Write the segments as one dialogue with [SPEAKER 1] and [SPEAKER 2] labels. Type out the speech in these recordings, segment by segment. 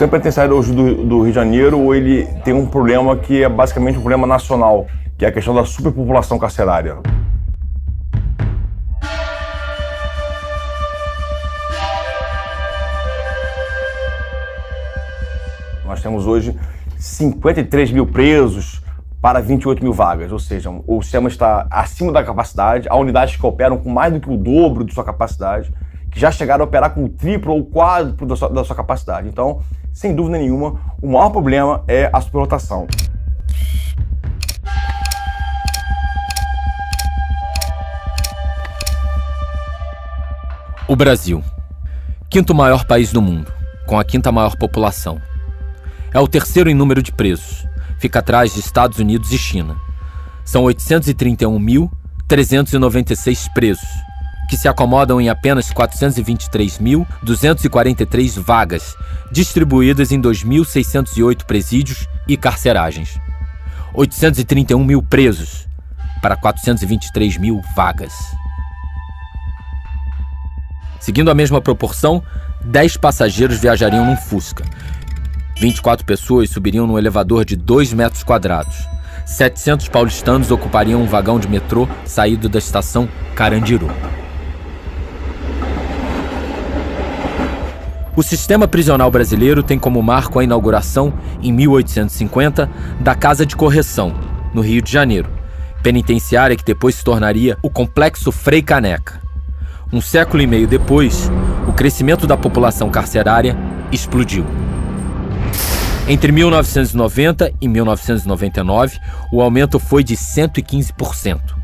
[SPEAKER 1] sistema penitenciário hoje do Rio de Janeiro, ele tem um problema que é basicamente um problema nacional, que é a questão da superpopulação carcerária. Nós temos hoje 53 mil presos para 28 mil vagas, ou seja, o sistema está acima da capacidade, há unidades que operam com mais do que o dobro de sua capacidade, que já chegaram a operar com o triplo ou quádruplo da sua capacidade. Então, sem dúvida nenhuma, o maior problema é a superlotação.
[SPEAKER 2] O Brasil, quinto maior país do mundo, com a quinta maior população. É o terceiro em número de presos, fica atrás de Estados Unidos e China. São 831.396 presos, que se acomodam em apenas 423.243 vagas, distribuídas em 2.608 presídios e carceragens. 831 mil presos para 423 mil vagas. Seguindo a mesma proporção, 10 passageiros viajariam num Fusca. 24 pessoas subiriam num elevador de 2 metros quadrados. 700 paulistanos ocupariam um vagão de metrô saído da estação Carandiru. O sistema prisional brasileiro tem como marco a inauguração, em 1850, da Casa de Correção, no Rio de Janeiro, penitenciária que depois se tornaria o Complexo Frei Caneca. Um século e meio depois, o crescimento da população carcerária explodiu. Entre 1990 e 1999, o aumento foi de 115%.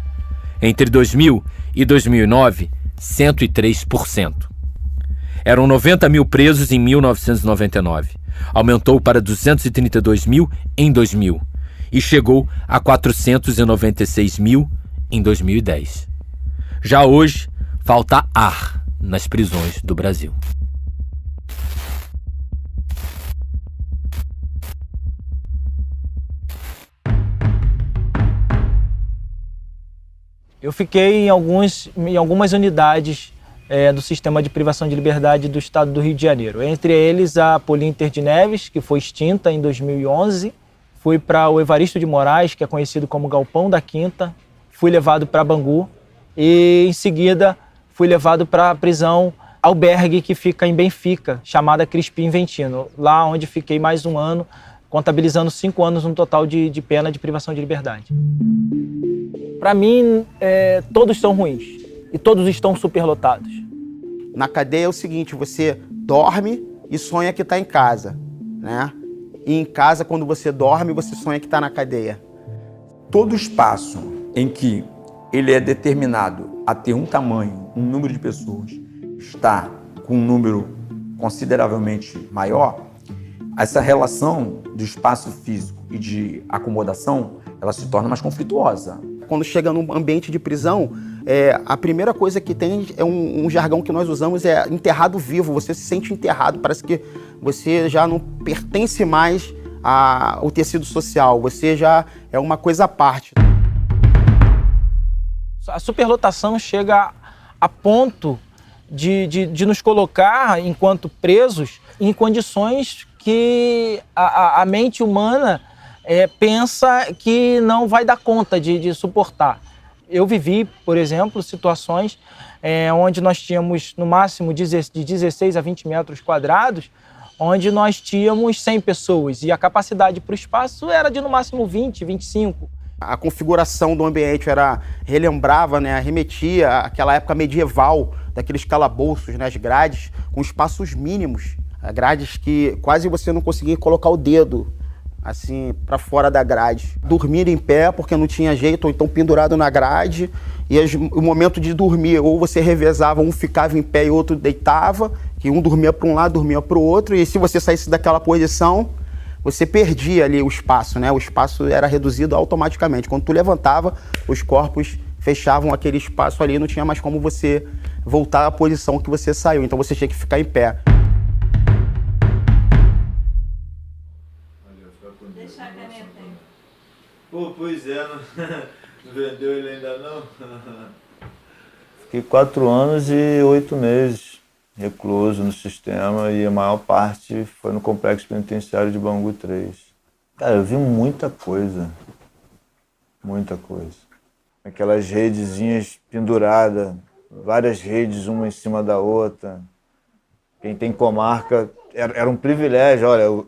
[SPEAKER 2] Entre 2000 e 2009, 103%. Eram 90 mil presos em 1999. Aumentou para 232 mil em 2000 e chegou a 496 mil em 2010. Já hoje, falta ar nas prisões do Brasil.
[SPEAKER 3] Eu fiquei em algumas unidades do sistema de privação de liberdade do estado do Rio de Janeiro. Entre eles a Polinter de Neves, que foi extinta em 2011. Fui para o Evaristo de Moraes, que é conhecido como Galpão da Quinta. Fui levado para Bangu e, em seguida, fui levado para a prisão albergue que fica em Benfica, chamada Crispim Ventino, lá onde fiquei mais um ano, contabilizando 5 anos no total de pena de privação de liberdade. Para mim, todos são ruins. E todos estão superlotados.
[SPEAKER 4] Na cadeia é o seguinte, você dorme e sonha que está em casa, né? E em casa, quando você dorme, você sonha que está na cadeia.
[SPEAKER 5] Todo espaço em que ele é determinado a ter um tamanho, um número de pessoas, está com um número consideravelmente maior, essa relação do espaço físico e de acomodação, ela se torna mais conflituosa.
[SPEAKER 4] Quando chega num ambiente de prisão, a primeira coisa que tem é um jargão que nós usamos, é enterrado vivo. Você se sente enterrado, parece que você já não pertence mais ao tecido social, você já é uma coisa à parte.
[SPEAKER 3] A superlotação chega a ponto de nos colocar, enquanto presos, em condições que a mente humana pensa que não vai dar conta de suportar. Eu vivi, por exemplo, situações onde nós tínhamos no máximo de 16 a 20 metros quadrados, onde nós tínhamos 100 pessoas e a capacidade para o espaço era de no máximo 20, 25.
[SPEAKER 4] A configuração do ambiente relembrava, né, remetia àquela época medieval, daqueles calabouços, né, as grades com espaços mínimos, grades que quase você não conseguia colocar o dedo assim, para fora da grade. Dormir em pé, porque não tinha jeito, ou então pendurado na grade, e o momento de dormir, ou você revezava, um ficava em pé e o outro deitava, que um dormia para um lado, dormia para o outro, e se você saísse daquela posição, você perdia ali o espaço, né? O espaço era reduzido automaticamente. Quando tu levantava, os corpos fechavam aquele espaço ali, não tinha mais como você voltar à posição que você saiu, então você tinha que ficar em pé.
[SPEAKER 6] Deixa a caneta aí.
[SPEAKER 7] Pô, pois é, não vendeu ele ainda não?
[SPEAKER 8] Fiquei 4 anos e 8 meses
[SPEAKER 7] recluso no sistema e a maior parte foi no Complexo Penitenciário de Bangu 3. Cara, eu vi muita coisa. Muita coisa. Aquelas redezinhas penduradas, várias redes uma em cima da outra. Quem tem comarca, era um privilégio, olha,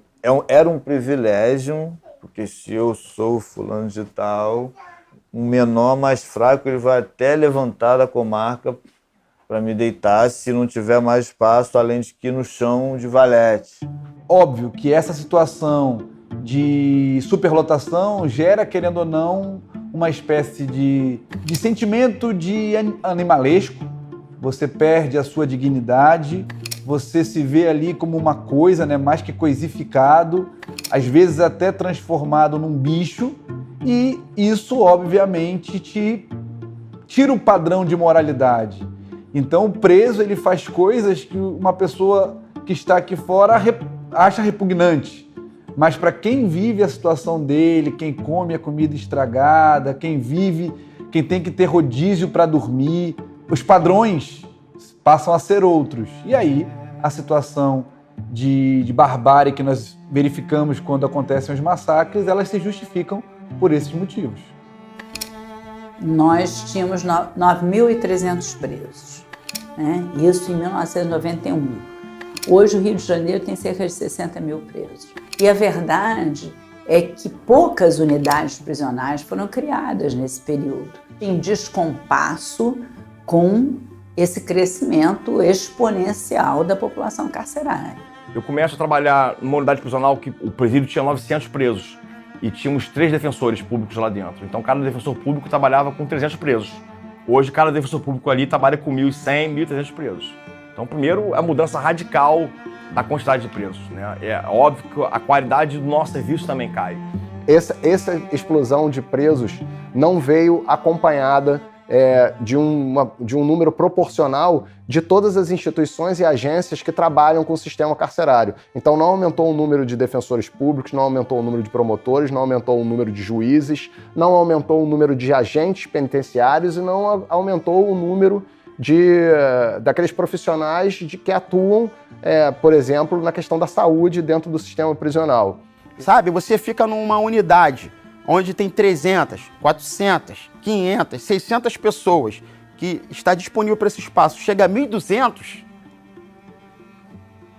[SPEAKER 7] era um privilégio, porque se eu sou fulano de tal, um menor mais fraco, ele vai até levantar da comarca para me deitar, se não tiver mais espaço, além de que ir no chão de valete.
[SPEAKER 8] Óbvio que essa situação de superlotação gera, querendo ou não, uma espécie de sentimento de animalesco. Você perde a sua dignidade, você se vê ali como uma coisa, né, mais que coisificado, às vezes até transformado num bicho, e isso, obviamente, te tira o padrão de moralidade. Então, o preso ele faz coisas que uma pessoa que está aqui fora acha repugnante. Mas para quem vive a situação dele, quem come a comida estragada, quem tem que ter rodízio para dormir, os padrões passam a ser outros. E aí, a situação de barbárie que nós verificamos quando acontecem os massacres, elas se justificam por esses motivos.
[SPEAKER 9] Nós tínhamos 9.300 presos, né? Isso em 1991. Hoje o Rio de Janeiro tem cerca de 60 mil presos. E a verdade é que poucas unidades prisionais foram criadas nesse período, em descompasso com esse crescimento exponencial da população carcerária.
[SPEAKER 1] Eu começo a trabalhar numa unidade prisional que o presídio tinha 900 presos e tínhamos 3 defensores públicos lá dentro. Então, cada defensor público trabalhava com 300 presos. Hoje, cada defensor público ali trabalha com 1.100, 1.300 presos. Então, primeiro, a mudança radical da quantidade de presos, né? É óbvio que a qualidade do nosso serviço também cai.
[SPEAKER 10] Essa explosão de presos não veio acompanhada de um número proporcional de todas as instituições e agências que trabalham com o sistema carcerário. Então não aumentou o número de defensores públicos, não aumentou o número de promotores, não aumentou o número de juízes, não aumentou o número de agentes penitenciários e não aumentou o número daqueles profissionais que atuam, por exemplo, na questão da saúde dentro do sistema prisional.
[SPEAKER 4] Sabe, você fica numa unidade onde tem 300, 400, 500, 600 pessoas que está disponível para esse espaço, chega a 1.200,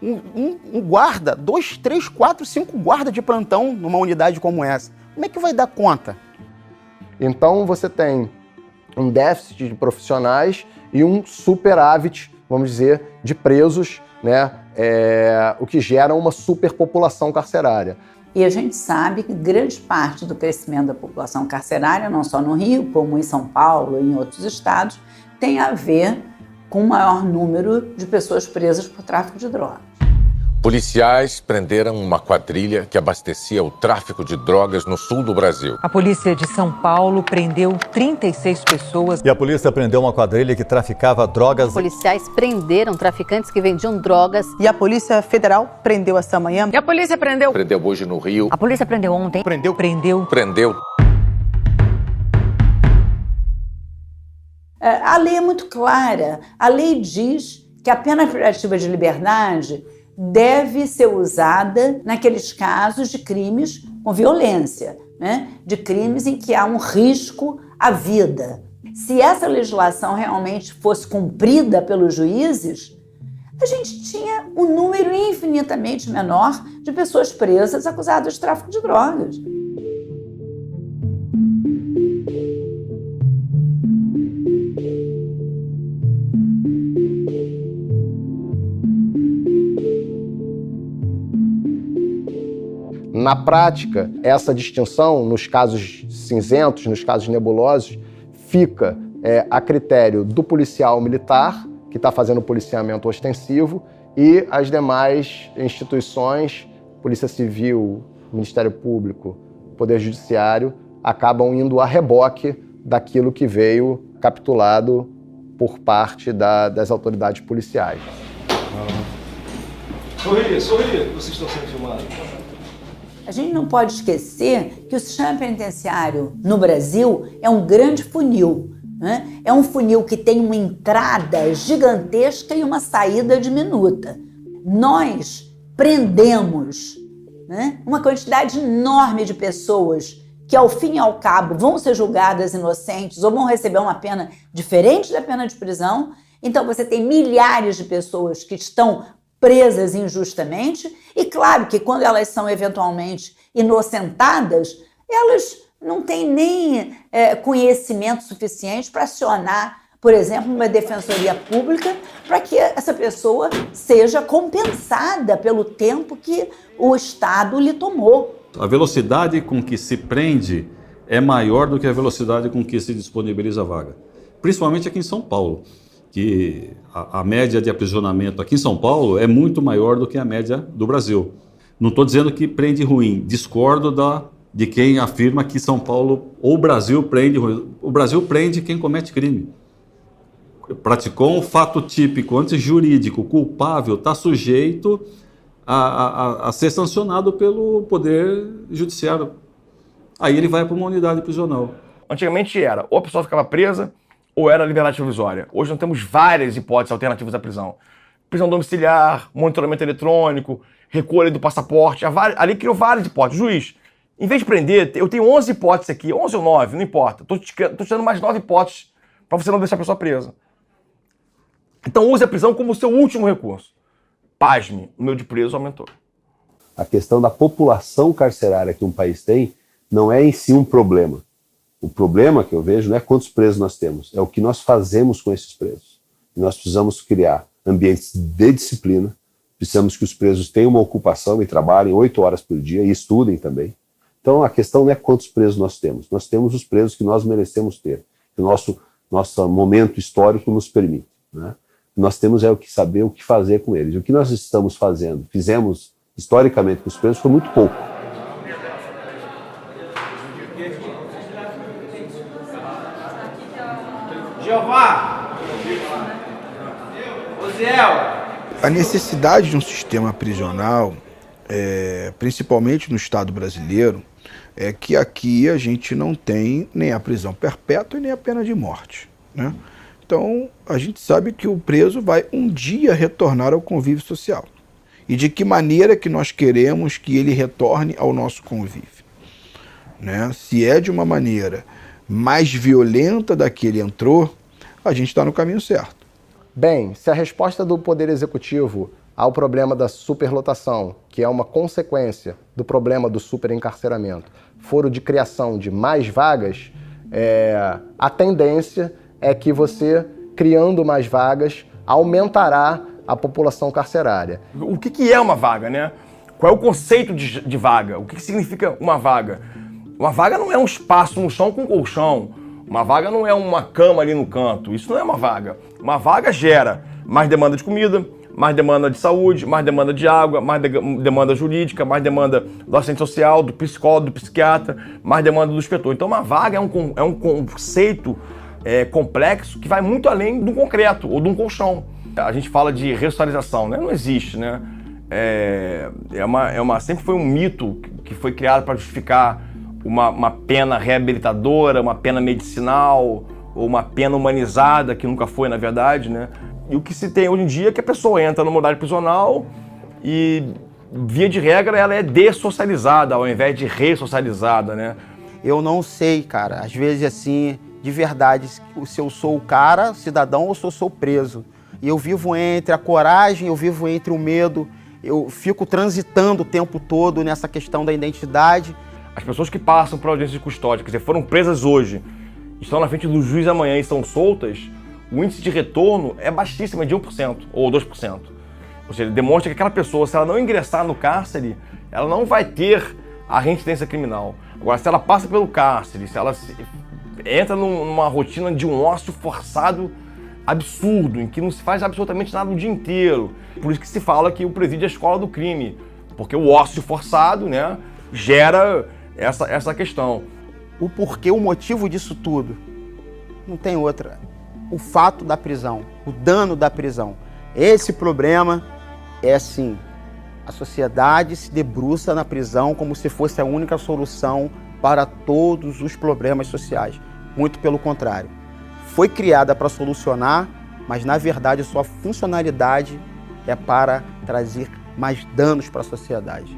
[SPEAKER 4] um guarda, 2, 3, 4, 5 guardas de plantão numa unidade como essa. Como é que vai dar conta?
[SPEAKER 10] Então você tem um déficit de profissionais e um superávit, vamos dizer, de presos, né? O que gera uma superpopulação carcerária.
[SPEAKER 9] E a gente sabe que grande parte do crescimento da população carcerária, não só no Rio, como em São Paulo e em outros estados, tem a ver com o maior número de pessoas presas por tráfico de drogas.
[SPEAKER 11] Policiais prenderam uma quadrilha que abastecia o tráfico de drogas no sul do Brasil.
[SPEAKER 12] A polícia de São Paulo prendeu 36 pessoas.
[SPEAKER 13] E a polícia prendeu uma quadrilha que traficava drogas.
[SPEAKER 14] Policiais prenderam traficantes que vendiam drogas.
[SPEAKER 15] E a Polícia Federal prendeu essa manhã.
[SPEAKER 12] E a polícia prendeu.
[SPEAKER 11] Prendeu hoje no Rio.
[SPEAKER 12] A polícia prendeu ontem.
[SPEAKER 11] Prendeu.
[SPEAKER 12] Prendeu.
[SPEAKER 9] A lei é muito clara. A lei diz que a pena privativa de liberdade deve ser usada naqueles casos de crimes com violência, né? De crimes em que há um risco à vida. Se essa legislação realmente fosse cumprida pelos juízes, a gente tinha um número infinitamente menor de pessoas presas acusadas de tráfico de drogas.
[SPEAKER 10] Na prática, essa distinção, nos casos cinzentos, nos casos nebulosos, fica a critério do policial militar, que está fazendo o policiamento ostensivo, e as demais instituições, Polícia Civil, Ministério Público, Poder Judiciário, acabam indo a reboque daquilo que veio capitulado por parte das autoridades policiais.
[SPEAKER 16] Sorri, vocês estão sendo filmados.
[SPEAKER 9] A gente não pode esquecer que o sistema penitenciário no Brasil é um grande funil, né? É um funil que tem uma entrada gigantesca e uma saída diminuta. Nós prendemos, né, uma quantidade enorme de pessoas que, ao fim e ao cabo, vão ser julgadas inocentes ou vão receber uma pena diferente da pena de prisão. Então, você tem milhares de pessoas que estão presas injustamente e, claro, que quando elas são eventualmente inocentadas, elas não têm nem conhecimento suficiente para acionar, por exemplo, uma defensoria pública para que essa pessoa seja compensada pelo tempo que o Estado lhe tomou.
[SPEAKER 17] A velocidade com que se prende é maior do que a velocidade com que se disponibiliza a vaga. Principalmente aqui em São Paulo, que a média de aprisionamento aqui em São Paulo é muito maior do que a média do Brasil. Não estou dizendo que prende ruim, discordo de quem afirma que São Paulo ou o Brasil prende ruim. O Brasil prende quem comete crime. Praticou um fato típico antijurídico, culpável, está sujeito a ser sancionado pelo Poder Judiciário. Aí ele vai para uma unidade prisional.
[SPEAKER 1] Antigamente era, ou a pessoa ficava presa, ou era liberdade provisória. Hoje nós temos várias hipóteses alternativas à prisão. Prisão domiciliar, monitoramento eletrônico, recolha do passaporte. Ali criou várias hipóteses. Juiz, em vez de prender, eu tenho 11 hipóteses aqui, 11 ou 9, não importa. Estou te dando mais 9 hipóteses para você não deixar a pessoa presa. Então use a prisão como o seu último recurso. Pasme, o número de presos aumentou.
[SPEAKER 18] A questão da população carcerária que um país tem não é em si um problema. O problema que eu vejo não é quantos presos nós temos, é o que nós fazemos com esses presos. E nós precisamos criar ambientes de disciplina, precisamos que os presos tenham uma ocupação e trabalhem 8 horas por dia e estudem também. Então a questão não é quantos presos nós temos os presos que nós merecemos ter, que o nosso momento histórico nos permite, né? Nós temos o que saber o que fazer com eles. O que nós estamos fazendo, fizemos historicamente com os presos foi muito pouco.
[SPEAKER 19] Jeová! Osiel!
[SPEAKER 20] A necessidade de um sistema prisional, principalmente no Estado brasileiro, é que aqui a gente não tem nem a prisão perpétua e nem a pena de morte, né? Então, a gente sabe que o preso vai um dia retornar ao convívio social. E de que maneira que nós queremos que ele retorne ao nosso convívio, né? Se é de uma maneira mais violenta da que ele entrou, a gente está no caminho certo.
[SPEAKER 10] Bem, se a resposta do Poder Executivo ao problema da superlotação, que é uma consequência do problema do superencarceramento, for o de criação de mais vagas, a tendência é que você, criando mais vagas, aumentará a população carcerária.
[SPEAKER 1] O que é uma vaga, né? Qual é o conceito de vaga? O que significa uma vaga? Uma vaga não é um espaço no chão com colchão. Uma vaga não é uma cama ali no canto. Isso não é uma vaga. Uma vaga gera mais demanda de comida, mais demanda de saúde, mais demanda de água, mais demanda jurídica, mais demanda do assistente social, do psicólogo, do psiquiatra, mais demanda do inspetor. Então uma vaga é um conceito complexo que vai muito além do concreto ou de um colchão. A gente fala de ressocialização, né? Não existe, né? Sempre foi um mito que foi criado para justificar uma pena reabilitadora, uma pena medicinal ou uma pena humanizada, que nunca foi, na verdade, né? E o que se tem hoje em dia é que a pessoa entra numa unidade prisional e, via de regra, ela é dessocializada ao invés de ressocializada, né?
[SPEAKER 4] Eu não sei, cara, às vezes assim, de verdade, se eu sou o cara, cidadão, ou se eu sou preso. E eu vivo entre a coragem, eu vivo entre o medo, eu fico transitando o tempo todo nessa questão da identidade.
[SPEAKER 1] As pessoas que passam por audiência de custódia, quer dizer, foram presas hoje, estão na frente do juiz amanhã e estão soltas, o índice de retorno é baixíssimo, é de 1% ou 2%. Ou seja, demonstra que aquela pessoa, se ela não ingressar no cárcere, ela não vai ter a reincidência criminal. Agora, se ela passa pelo cárcere, se ela entra numa rotina de um ócio forçado absurdo, em que não se faz absolutamente nada o dia inteiro. Por isso que se fala que o presídio é a escola do crime, porque o ócio forçado, né, gera essa questão.
[SPEAKER 4] O porquê, o motivo disso tudo, não tem outra. O fato da prisão, o dano da prisão. Esse problema é assim, a sociedade se debruça na prisão como se fosse a única solução para todos os problemas sociais. Muito pelo contrário. foi criada para solucionar, mas na verdade sua funcionalidade é para trazer mais danos para a sociedade.